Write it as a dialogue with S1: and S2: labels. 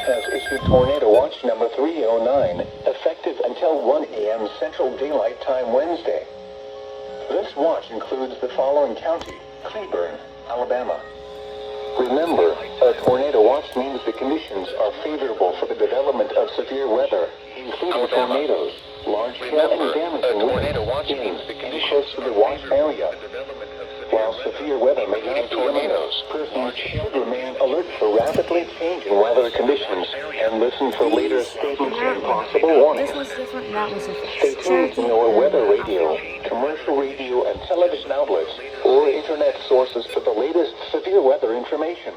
S1: has issued Tornado Watch number 309, effective until 1 a.m. Central Daylight Time Wednesday. This watch includes the following county: Cleburne, Alabama. Remember, a tornado watch means the conditions are favorable for the development of severe weather, including tornadoes, large hail and damaging winds close to the watch area. While severe weather may not be imminent, persons should remain alert for rapidly changing weather conditions and listen for later statements and possible warnings.
S2: This was different, that was different.
S1: Stay tuned to your weather radio, commercial radio and television outlets, or internet sources for the latest severe weather information.